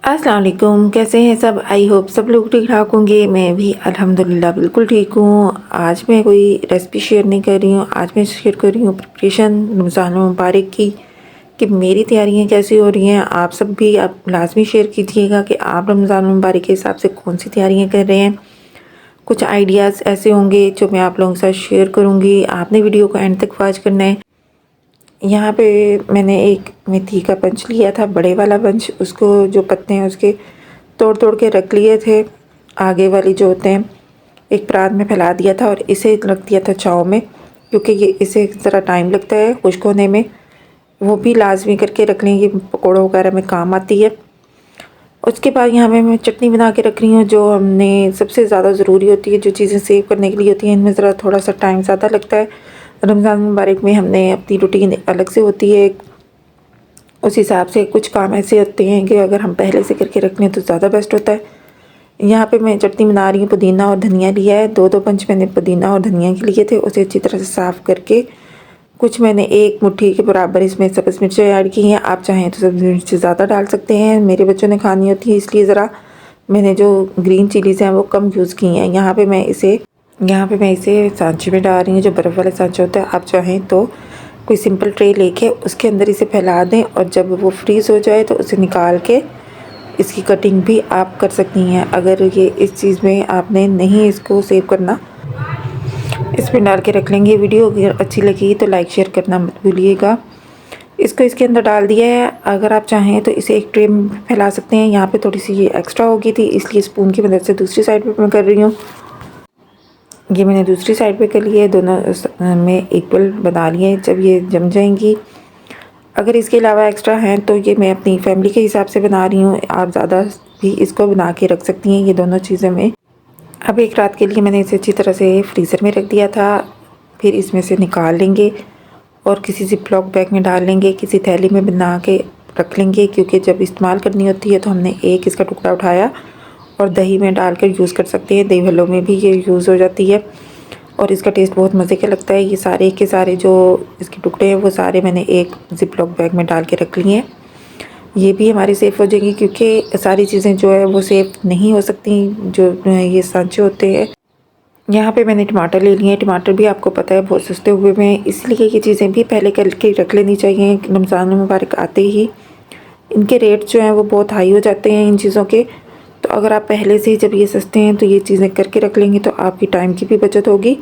अस्सलाम वालेकुम, कैसे हैं सब। आई होप सब लोग ठीक ठाक होंगे। मैं भी अल्हम्दुलिल्लाह बिल्कुल ठीक हूँ। आज मैं कोई रेसिपी शेयर नहीं कर रही हूँ, आज मैं शेयर कर रही हूँ प्रिपरेशन रमज़ान मुबारक की, कि मेरी तैयारियाँ कैसी हो रही हैं। आप सब भी आप लाजमी शेयर कीजिएगा कि आप रमज़ान मुबारक के हिसाब से कौन सी तैयारियाँ कर रहे हैं। कुछ आइडियाज़ ऐसे होंगे जो मैं आप लोगों के साथ शेयर करूँगी। आपने वीडियो को एंड तक वॉच करना है। यहाँ पे मैंने एक मेथी का बंच लिया था, बड़े वाला बंच। उसको जो पत्ते हैं उसके तोड़ तोड़ के रख लिए थे, आगे वाली जो होते हैं। एक परात में फैला दिया था और इसे रख दिया था छाँव में, क्योंकि ये इसे ज़रा टाइम लगता है खुश्क होने में। वो भी लाजमी करके रख लें, ये पकौड़ों वगैरह में काम आती है। उसके बाद यहाँ पे मैं चटनी बना के रख रही हूँ, जो हमने सबसे ज़्यादा ज़रूरी होती है, जो चीज़ें सेव करने के लिए होती हैं। इनमें ज़रा थोड़ा सा टाइम ज़्यादा लगता है। रमज़ान मुबारक में हमने अपनी रूटीन अलग से होती है, उस हिसाब से कुछ काम ऐसे होते हैं कि अगर हम पहले से करके रख लें तो ज़्यादा बेस्ट होता है। यहाँ पे मैं चटनी बना रही हूँ। पुदीना और धनिया लिया है, दो पंच मैंने पुदीना और धनिया के लिए थे। उसे अच्छी तरह से साफ़ करके कुछ मैंने एक मुट्ठी के बराबर इसमें सब्ज़ मिर्चें ऐड की हैं। आप चाहें तो सब्ज़ मिर्चें ज़्यादा डाल सकते हैं। मेरे बच्चों ने खानी होती है, इसलिए ज़रा मैंने जो ग्रीन चिलीज़ हैं वो कम यूज़ की हैं। यहाँ पे मैं इसे सांचे में डाल रही हूँ, जो बर्फ़ वाला सांचा होता है। आप चाहें तो कोई सिंपल ट्रे लेके उसके अंदर इसे फैला दें, और जब वो फ्रीज़ हो जाए तो उसे निकाल के इसकी कटिंग भी आप कर सकती हैं। अगर ये इस चीज़ में आपने नहीं इसको सेव करना, इसमें डाल के रख लेंगे। वीडियो अगर अच्छी लगी तो लाइक शेयर करना मत भूलिएगा। इसको इसके अंदर डाल दिया है। अगर आप चाहें तो इसे एक ट्रे में फैला सकते हैं। यहाँ पे थोड़ी सी ये एक्स्ट्रा हो गई थी, इसलिए स्पून की मदद से दूसरी साइड पे मैं कर रही हूँ। ये मैंने दूसरी साइड पे कर लिया है, दोनों में इक्वल बना लिए। जब ये जम जाएंगी, अगर इसके अलावा एक्स्ट्रा हैं तो ये मैं अपनी फैमिली के हिसाब से बना रही हूँ। आप ज़्यादा भी इसको बना के रख सकती हैं, ये दोनों चीज़ें में। अब एक रात के लिए मैंने इसे अच्छी तरह से फ्रीज़र में रख दिया था। फिर इसमें से निकाल लेंगे और किसी ज़िप-लॉक बैग में डाल लेंगे, किसी थैली में बना के रख लेंगे, क्योंकि जब इस्तेमाल करनी होती है तो हमने एक इसका टुकड़ा उठाया और दही में डालकर यूज़ कर सकते हैं। दही भल्लों में भी ये यूज़ हो जाती है और इसका टेस्ट बहुत मज़े का लगता है। ये सारे के सारे जो इसके टुकड़े हैं वो सारे मैंने एक ज़िप-लॉक बैग में डाल के रख लिए हैं। ये भी हमारी सेफ़ हो जाएगी, क्योंकि सारी चीज़ें जो है वो सेफ़ नहीं हो सकती, जो ये सांचे होते हैं। यहाँ पे मैंने टमाटर ले लिए हैं। टमाटर भी आपको पता है बहुत सस्ते हुए हुए हैं, इसलिए ये चीज़ें भी पहले करके रख लेनी चाहिए। रमज़ान मुबारक आते ही इनके रेट जो हैं वो बहुत हाई हो जाते हैं इन चीज़ों के। तो अगर आप पहले से ही जब ये सस्ते हैं तो ये चीज़ें करके रख लेंगे तो आपकी टाइम की भी बचत होगी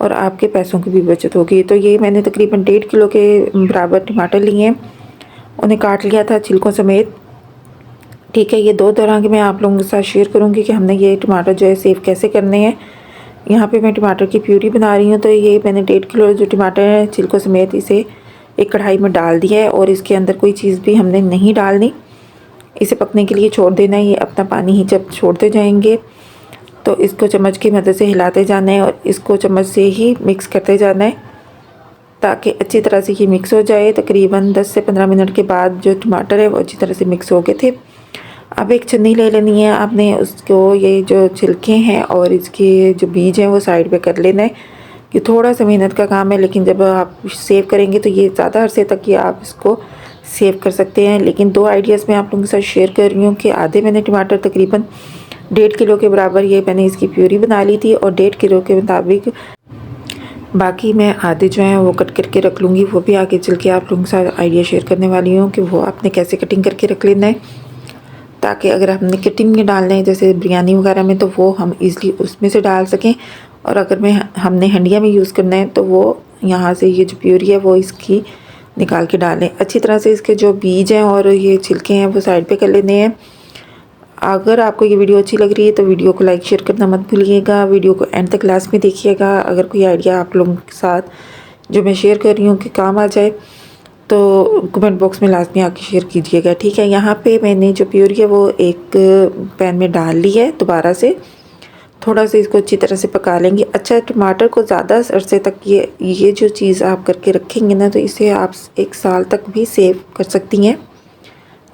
और आपके पैसों की भी बचत होगी। तो ये मैंने तकरीबन 1.5 किलो के बराबर टमाटर लिए हैं, उन्हें काट लिया था छिलकों समेत। ठीक है, ये दो तरह के मैं आप लोगों के साथ शेयर करूँगी कि हमने ये टमाटर जो है सेव कैसे करने हैं। यहाँ पे मैं टमाटर की प्यूरी बना रही हूँ। तो ये मैंने 1.5 किलो जो टमाटर है छिलकों समेत इसे एक कढ़ाई में डाल दिया है, और इसके अंदर कोई चीज़ भी हमने नहीं डालनी। इसे पकने के लिए छोड़ देना है। ये अपना पानी ही जब छोड़ते जाएंगे तो इसको चम्मच की मदद से हिलाते जाना है और इसको चम्मच से ही मिक्स करते जाना है, ताकि अच्छी तरह से ये मिक्स हो जाए। तकरीबन 10 से 15 मिनट के बाद जो टमाटर है वो अच्छी तरह से मिक्स हो गए थे। अब एक छन्नी ले लेनी है आपने, उसको ये जो छिलके हैं और इसके जो बीज हैं वो साइड पे कर लेना है। ये थोड़ा सा मेहनत का काम है, लेकिन जब आप सेव करेंगे तो ये ज़्यादा अरसे तक ये आप इसको सेव कर सकते हैं। लेकिन दो आइडियाज़ मैं आप लोगों के साथ शेयर कर रही हूँ कि आधे मैंने टमाटर तकरीबन 1.5 किलो के बराबर ये मैंने इसकी प्यूरी बना ली थी, और 1.5 किलो के मुताबिक बाकी मैं आधे जो हैं वो कट करके रख लूँगी। वो भी आगे चल के आप लोगों के साथ आइडिया शेयर करने वाली हूँ कि वो आपने कैसे कटिंग करके रख लेना है, ताकि अगर हमने कटिंग में डालना है जैसे बिरयानी वगैरह में तो वो हम ईज़िली उसमें से डाल सकें। और अगर हमने हंडिया में यूज़ करना है तो वो यहाँ से ये जो प्यूरी है वो इसकी निकाल के डालें। अच्छी तरह से इसके जो बीज हैं और ये छिलके हैं वो साइड पे कर लेने हैं। अगर आपको ये वीडियो अच्छी लग रही है तो वीडियो को लाइक शेयर करना मत भूलिएगा। वीडियो को एंड तक लास्ट में देखिएगा। अगर कोई आइडिया आप लोगों के साथ जो मैं शेयर कर रही हूँ कि काम आ जाए तो कमेंट बॉक्स में लाजमी आके शेयर कीजिएगा। ठीक है, यहाँ पे मैंने जो प्यूरी है वो एक पैन में डाल ली है। दोबारा से थोड़ा सा इसको अच्छी तरह से पका लेंगे। अच्छा, टमाटर को ज़्यादा अरसे तक ये जो चीज़ आप करके रखेंगे ना तो इसे आप 1 साल तक भी सेव कर सकती हैं।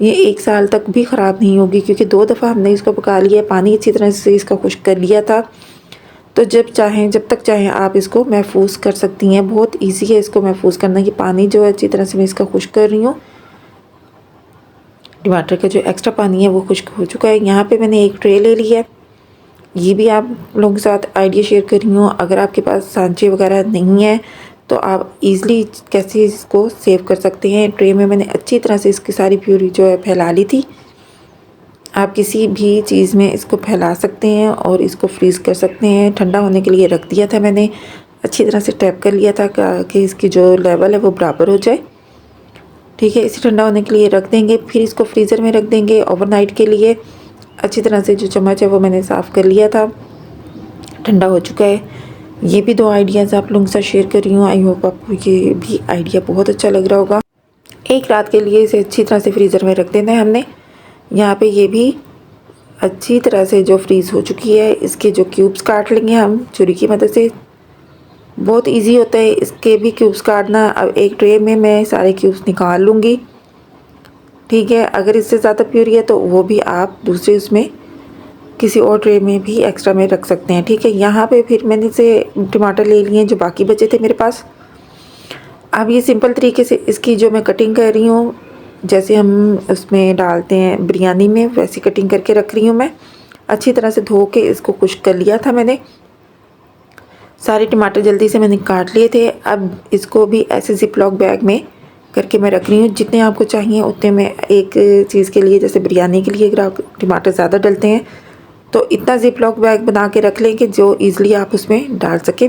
ये 1 साल तक भी ख़राब नहीं होगी, क्योंकि 2 दफ़ा हमने इसको पका लिया, पानी अच्छी तरह से इसका खुश्क कर लिया था। तो जब तक चाहें आप इसको महफूज कर सकती हैं। बहुत इजी है इसको महफूज करना। ये पानी जो है अच्छी तरह से मैं इसका खुश्क कर रही हूँ। टमाटर का जो एक्स्ट्रा पानी है वो खुश्क हो चुका है। यहाँ पे मैंने एक ट्रे ले ली है, ये भी आप लोगों के साथ आइडिया शेयर कर रही हूँ। अगर आपके पास सांचे वगैरह नहीं है तो आप इजीली कैसे इसको सेव कर सकते हैं। ट्रे में मैंने अच्छी तरह से इसकी सारी प्यूरी जो है फैला ली थी। आप किसी भी चीज़ में इसको फैला सकते हैं और इसको फ्रीज़ कर सकते हैं। ठंडा होने के लिए रख दिया था मैंने, अच्छी तरह से टैप कर लिया था कि इसकी जो लेवल है वो बराबर हो जाए। ठीक है, इसे ठंडा होने के लिए रख देंगे। फिर इसको फ्रीज़र में रख देंगे ओवरनाइट के लिए। अच्छी तरह से जो चम्मच है वो मैंने साफ़ कर लिया था, ठंडा हो चुका है। ये भी 2 आइडियाज़ आप लोगों के साथ शेयर कर रही हूँ। आई होप आपको ये भी आइडिया बहुत अच्छा लग रहा होगा। एक रात के लिए इसे अच्छी तरह से फ्रीज़र में रख देना है हमने। यहाँ पे ये भी अच्छी तरह से जो फ्रीज़ हो चुकी है, इसके जो क्यूब्स काट लेंगे हम छुरी की मदद से। बहुत इजी होता है इसके भी क्यूब्स काटना। अब एक ट्रे में मैं सारे क्यूब्स निकाल लूँगी। ठीक है, अगर इससे ज़्यादा प्यूरी है तो वो भी आप दूसरे उसमें किसी और ट्रे में भी एक्स्ट्रा में रख सकते हैं। ठीक है, यहाँ पे फिर मैंने से टमाटर ले लिए जो बाकी बचे थे मेरे पास। अब ये सिंपल तरीके से इसकी जो मैं कटिंग कर रही हूँ, जैसे हम उसमें डालते हैं बिरयानी में, वैसी कटिंग करके रख रही हूँ मैं। अच्छी तरह से धो के इसको खुश्क कर लिया था मैंने। सारे टमाटर जल्दी से मैंने काट लिए थे। अब इसको भी ऐसे ज़िप-लॉक बैग में करके मैं रख रही हूँ। जितने आपको चाहिए उतने में एक चीज़ के लिए, जैसे बिरयानी के लिए अगर आप टमाटर ज़्यादा डलते हैं तो इतना ज़िप-लॉक बैग बना के रख लें कि जो ईज़िली आप उसमें डाल सकें।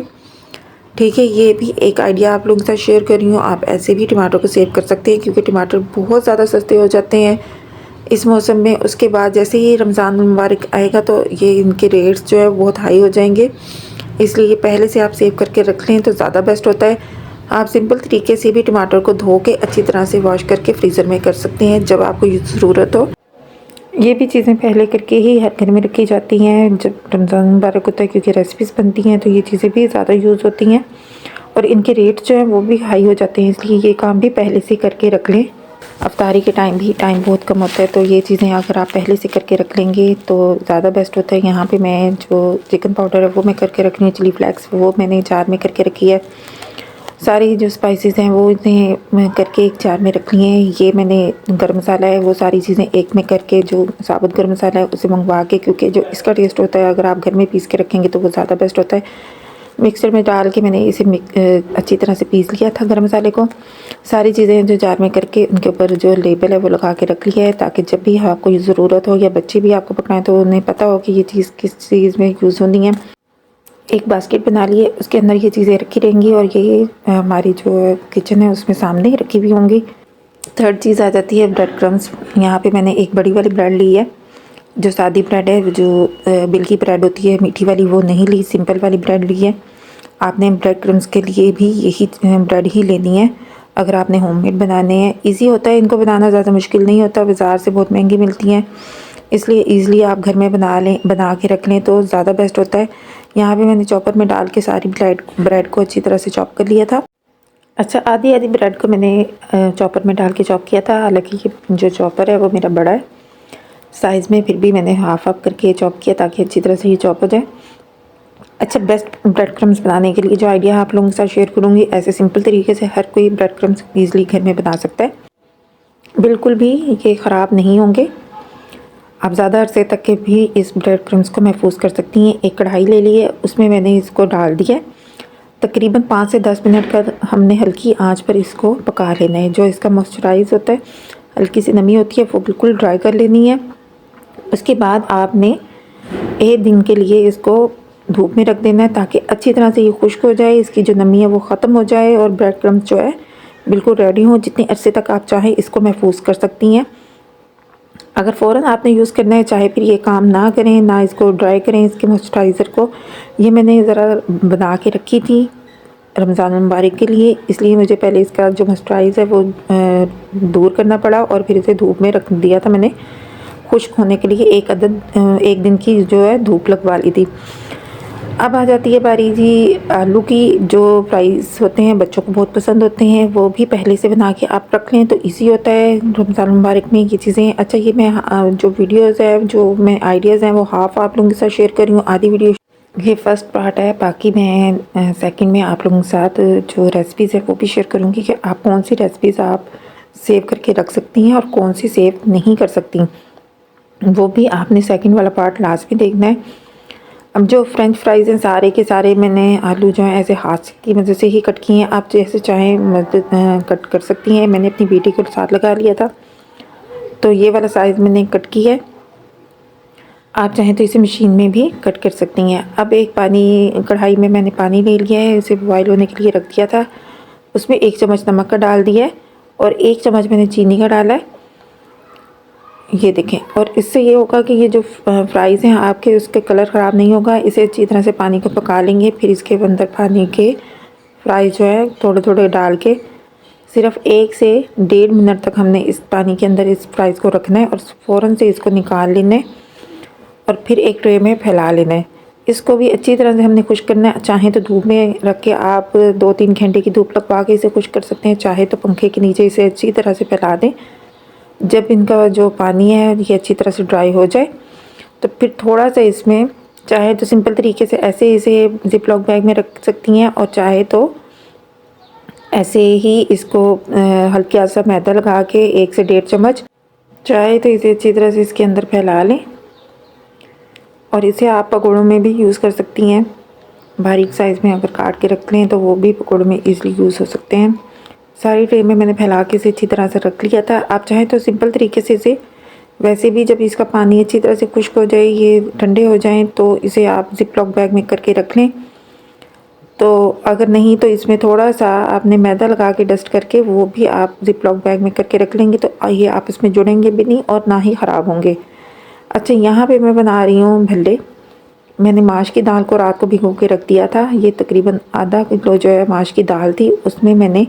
ठीक है, ये भी एक आइडिया आप लोगों के साथ शेयर कर रही हूँ। आप ऐसे भी टमाटर को सेव कर सकते हैं क्योंकि टमाटर बहुत ज़्यादा सस्ते हो जाते हैं इस मौसम में। उसके बाद जैसे ही रमज़ान मुबारक आएगा तो ये इनके रेट्स जो है बहुत हाई हो जाएंगे, इसलिए पहले से आप सेव करके रख लें तो ज़्यादा बेस्ट होता है। आप सिंपल तरीके से भी टमाटर को धो के अच्छी तरह से वॉश करके फ्रीज़र में कर सकते हैं जब आपको ज़रूरत हो। ये भी चीज़ें पहले करके ही हर घर में रखी जाती हैं जब रमज़ान मुबारक होता है, क्योंकि रेसिपीज़ बनती हैं तो ये चीज़ें भी ज़्यादा यूज़ होती हैं और इनके रेट जो हैं वो भी हाई हो जाते हैं, इसलिए ये काम भी पहले से करके रख लें। अफ्तारी के टाइम भी टाइम बहुत कम होता है तो ये चीज़ें अगर आप पहले से करके रख लेंगे तो ज़्यादा बेस्ट होता है। यहाँ पे मैं जो चिकन पाउडर है वो मैं करके रख रही हूँ, चिली फ्लेक्स वो मैंने जार में करके रखी है। सारी जो स्पाइसेस हैं वो इन्हें करके एक जार में रख लिए हैं। ये मैंने गरम मसाला है वो सारी चीज़ें एक में करके, जो साबुत गरम मसाला है उसे मंगवा के, क्योंकि जो इसका टेस्ट होता है अगर आप घर में पीस के रखेंगे तो वो ज़्यादा बेस्ट होता है। मिक्सर में डाल के मैंने इसे अच्छी तरह से पीस लिया था गरम मसाले को। सारी चीज़ें जो जार में करके उनके ऊपर जो लेबल है वो लगा के रख लिया है, ताकि जब भी आपको ज़रूरत हो या बच्चे भी आपको पकाएं तो उन्हें पता हो कि ये चीज़ किस चीज़ में यूज़ होनी है। एक बास्केट बना लिए, उसके अंदर ये चीज़ें रखी रहेंगी और ये हमारी जो किचन है उसमें सामने ही रखी हुई होंगी। थर्ड चीज़ आ जाती है ब्रेड क्रम्स। यहाँ पे मैंने एक बड़ी वाली ब्रेड ली है, जो सादी ब्रेड है, जो बिल्की ब्रेड होती है मीठी वाली, वो नहीं ली, सिंपल वाली ब्रेड ली है। आपने ब्रेड क्रम्स के लिए भी यही ब्रेड ही लेनी है अगर आपने होममेड बनाने हैं। इजी होता है इनको बनाना, ज़्यादा मुश्किल नहीं होता। बाज़ार से बहुत महंगी मिलती हैं, इसलिए ईज़िली आप घर में बना के रख लें तो ज़्यादा बेस्ट होता है। यहाँ पे मैंने चॉपर में डाल के सारी ब्रेड को अच्छी तरह से चॉप कर लिया था। अच्छा, आधी आधी ब्रेड को मैंने चॉपर में डाल के चॉप किया था। हालांकि ये जो चॉपर है वो मेरा बड़ा है साइज़ में, फिर भी मैंने हाफ करके चॉप किया ताकि अच्छी तरह से ये चॉप हो जाए। अच्छा, बेस्ट ब्रेड क्रम्स बनाने के लिए जो आइडिया आप लोगों के साथ शेयर करूँगी, ऐसे सिंपल तरीके से हर कोई ब्रेड क्रम्स ईज़िली घर में बना सकता है। बिल्कुल भी ये ख़राब नहीं होंगे, आप ज़्यादा अरसे तक के भी इस ब्रेड क्रम्स को महफूज कर सकती हैं। एक कढ़ाई ले ली है, उसमें मैंने इसको डाल दिया है। तकरीबन 5 से 10 मिनट का हमने हल्की आंच पर इसको पका लेना है। जो इसका मॉइस्चराइज होता है, हल्की सी नमी होती है, वो बिल्कुल ड्राई कर लेनी है। उसके बाद आपने 1 दिन के लिए इसको धूप में रख देना है ताकि अच्छी तरह से ये खुश्क हो जाए, इसकी जो नमी है वो ख़त्म हो जाए और ब्रेड क्रम्स जो है बिल्कुल रेडी हो। जितने अरसे तक आप चाहें इसको महफूज कर सकती हैं। अगर फ़ौरन आपने यूज़ करना है, चाहे फिर ये काम ना करें, ना इसको ड्राई करें इसके मॉइस्चराइज़र को। ये मैंने ज़रा बना के रखी थी रमज़ान मुबारक के लिए, इसलिए मुझे पहले इसका जो मॉइस्चराइज़ है वो दूर करना पड़ा और फिर इसे धूप में रख दिया था मैंने खुश्क होने के लिए। एक दिन की जो है धूप लगवा ली थी। अब आ जाती है बारी जी आलू की। जो फ्राइज़ होते हैं बच्चों को बहुत पसंद होते हैं, वो भी पहले से बना के आप रख लें तो इजी होता है रमज़ान मुबारक में ये चीज़ें। अच्छा, ये मैं जो वीडियोज़ है, जो मैं आइडियाज़ हैं वो हाफ़ आप लोगों के साथ शेयर कर रही हूँ, आधी वीडियो ये फर्स्ट पार्ट है। बाकी मैं सेकंड में आप लोगों के साथ जो रेसिपीज़ है वो भी शेयर करूँगी कि आप कौन सी रेसिपीज़ आप सेव करके रख सकती हैं और कौन सी सेव नहीं कर सकती, वो भी आपने सेकंड वाला पार्ट लास्ट में देखना है। अब जो फ्रेंच फ्राइज़ हैं सारे के सारे मैंने आलू जो हैं ऐसे हाथ की मदद से ही कट किए हैं। आप जैसे चाहें मदद कट कर सकती हैं। मैंने अपनी बेटी को साथ लगा लिया था, तो ये वाला साइज़ मैंने कट किया है। आप चाहें तो इसे मशीन में भी कट कर सकती हैं। अब एक कढ़ाई में मैंने पानी ले लिया है, इसे बॉयल होने के लिए रख दिया था। उसमें 1 चम्मच नमक का डाल दिया है और 1 चम्मच मैंने चीनी का डाला है, ये देखें। और इससे ये होगा कि ये जो फ्राइज़ हैं आपके, उसका कलर ख़राब नहीं होगा। इसे अच्छी तरह से पानी को पका लेंगे। फिर इसके अंदर पानी के फ्राई जो है थोड़े थोड़े डाल के सिर्फ 1 से 1.5 मिनट तक हमने इस पानी के अंदर इस फ्राइज़ को रखना है और फ़ौरन से इसको निकाल लेना है और फिर एक ट्रे में फैला लेना है। इसको भी अच्छी तरह से हमने खुश्क करना है। चाहें तो धूप में रख के आप 2-3 घंटे की धूप लगवा के इसे खुश्क कर सकते हैं, चाहे तो पंखे के नीचे इसे अच्छी तरह से फैला दें। जब इनका जो पानी है ये अच्छी तरह से ड्राई हो जाए तो फिर थोड़ा सा इसमें, चाहे तो सिंपल तरीके से ऐसे इसे ज़िप लॉक बैग में रख सकती हैं और चाहे तो ऐसे ही इसको हल्का सा मैदा लगा के 1 से 1.5 चम्मच, चाहे तो इसे अच्छी तरह से इसके अंदर फैला लें। और इसे आप पकौड़ों में भी यूज़ कर सकती हैं। बारीक साइज़ में अगर काट के रख लें तो वो भी पकौड़ों में ईज़िली यूज़ हो सकते हैं। सारी ट्रे में मैंने फैला के इसे अच्छी तरह से रख लिया था। आप चाहें तो सिंपल तरीके से इसे, वैसे भी जब इसका पानी अच्छी तरह से खुश्क हो जाए, ये ठंडे हो जाएं, तो इसे आप ज़िप लॉक बैग में करके रख लें। तो अगर नहीं तो इसमें थोड़ा सा आपने मैदा लगा के डस्ट करके वो भी आप ज़िप लॉक बैग में करके रख लेंगे, तो ये आपस में जुड़ेंगे भी नहीं और ना ही ख़राब होंगे। अच्छा, यहाँ पे मैं बना रही हूँ भल्ले। मैंने माश की दाल को रात को भिगो के रख दिया था। ये तकरीबन आधा किलो जो है माश की दाल थी, उसमें मैंने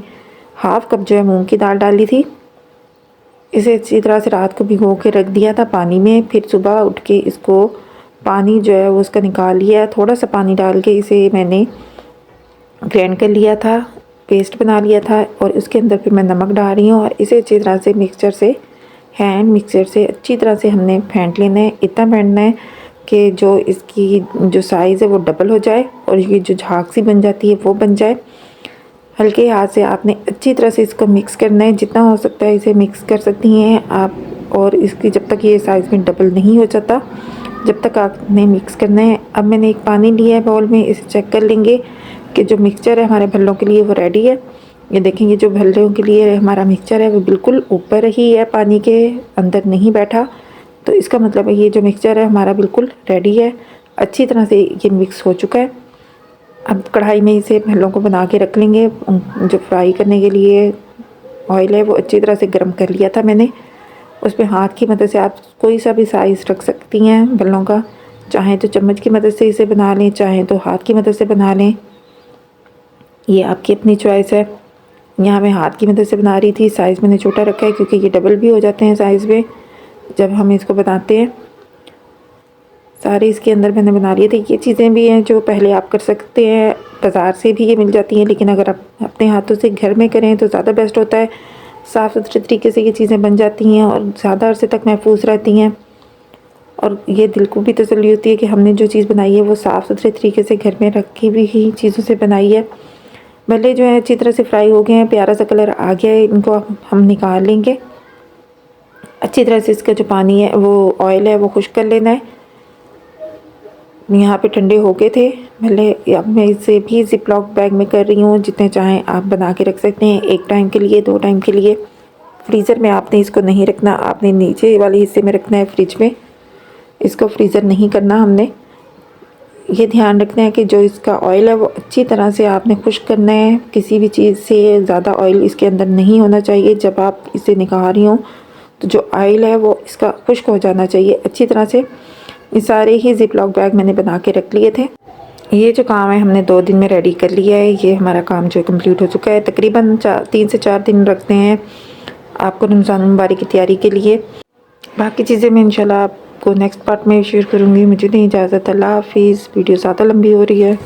हाफ़ कप जो है मूंग की दाल डाली थी। इसे अच्छी तरह से रात को भिगो के रख दिया था पानी में। फिर सुबह उठ के इसको पानी जो है वो उसका निकाल लिया। थोड़ा सा पानी डाल के इसे मैंने ग्राइंड कर लिया था, पेस्ट बना लिया था और उसके अंदर फिर मैं नमक डाल रही हूँ और इसे अच्छी तरह से हैंड मिक्सर से अच्छी तरह से हमने फेंट लेना है। इतना फेंटना है कि जो इसकी जो साइज़ है वो डबल हो जाए और ये जो झाग सी बन जाती है वो बन जाए। हल्के हाथ से आपने अच्छी तरह से इसको मिक्स करना है, जितना हो सकता है इसे मिक्स कर सकती हैं आप। और इसकी जब तक ये साइज़ में डबल नहीं हो जाता, जब तक आपने मिक्स करना है। अब मैंने एक पानी लिया है बाउल में, इसे चेक कर लेंगे कि जो मिक्सचर है हमारे भल्लों के लिए वो रेडी है। ये देखेंगे जो भल्लों के लिए हमारा मिक्सचर है वो बिल्कुल ऊपर ही है, पानी के अंदर नहीं बैठा। तो इसका मतलब है ये जो मिक्सचर है हमारा बिल्कुल रेडी है, अच्छी तरह से ये मिक्स हो चुका है। अब कढ़ाई में इसे भल्लों को बना के रख लेंगे। जो फ्राई करने के लिए ऑयल है वो अच्छी तरह से गर्म कर लिया था मैंने। उस पर हाथ की मदद से आप कोई सा भी साइज़ रख सकती हैं भल्लों का। चाहें तो चम्मच की मदद से इसे बना लें, चाहें तो हाथ की मदद से बना लें, ये आपकी अपनी चॉइस है। यहाँ मैं हाथ की मदद से बना रही थी। साइज़ मैंने छोटा रखा है क्योंकि ये डबल भी हो जाते हैं साइज़ में जब हम इसको बनाते हैं। सारे इसके अंदर मैंने बना लिए थे। ये चीज़ें भी हैं जो पहले आप कर सकते हैं, बाज़ार से भी ये मिल जाती हैं, लेकिन अगर आप अपने हाथों से घर में करें तो ज़्यादा बेस्ट होता है। साफ़ सुथरे तरीके से ये चीज़ें बन जाती हैं और ज़्यादा अरसे तक महफूज रहती हैं और ये दिल को भी तसल्ली होती है कि हमने जो चीज़ बनाई है वो साफ़ सुथरे तरीके से घर में रखी हुई ही चीज़ों से बनाई है। भले जो है अच्छी तरह से फ्राई हो गए हैं, प्यारा सा कलर आ गया है, इनको हम निकाल लेंगे। अच्छी तरह से इसका जो पानी है वो ऑयल है वो खुश्क कर लेना है। यहाँ पे ठंडे हो गए थे भले। अब मैं इसे भी ज़िप लॉक बैग में कर रही हूँ। जितने चाहें आप बना के रख सकते हैं, 1 टाइम के लिए, 2 टाइम के लिए। फ्रीज़र में आपने इसको नहीं रखना, आपने नीचे वाले हिस्से में रखना है फ्रिज में। इसको फ्रीज़र नहीं करना हमने। ये ध्यान रखना है कि जो इसका ऑयल है वो अच्छी तरह से आपने खुश्क करना है। किसी भी चीज़ से ज़्यादा ऑयल इसके अंदर नहीं होना चाहिए। जब आप इसे निकाल रही हो तो जो ऑयल है वो इसका खुश्क हो जाना चाहिए अच्छी तरह से। ये सारे ही ज़िप लॉक बैग मैंने बना के रख लिए थे। ये जो काम है हमने 2 दिन में रेडी कर लिया है। ये हमारा काम जो है कंप्लीट हो चुका है। तकरीबन 3 से 4 दिन रखते हैं आपको रमज़ान मुबारक की तैयारी के लिए। बाकी चीज़ें मैं इंशाल्लाह आपको नेक्स्ट पार्ट में शेयर करूँगी। मुझे नहीं इजाज़त, अल्लाह हाफिज़। वीडियो ज़्यादा लंबी हो रही है।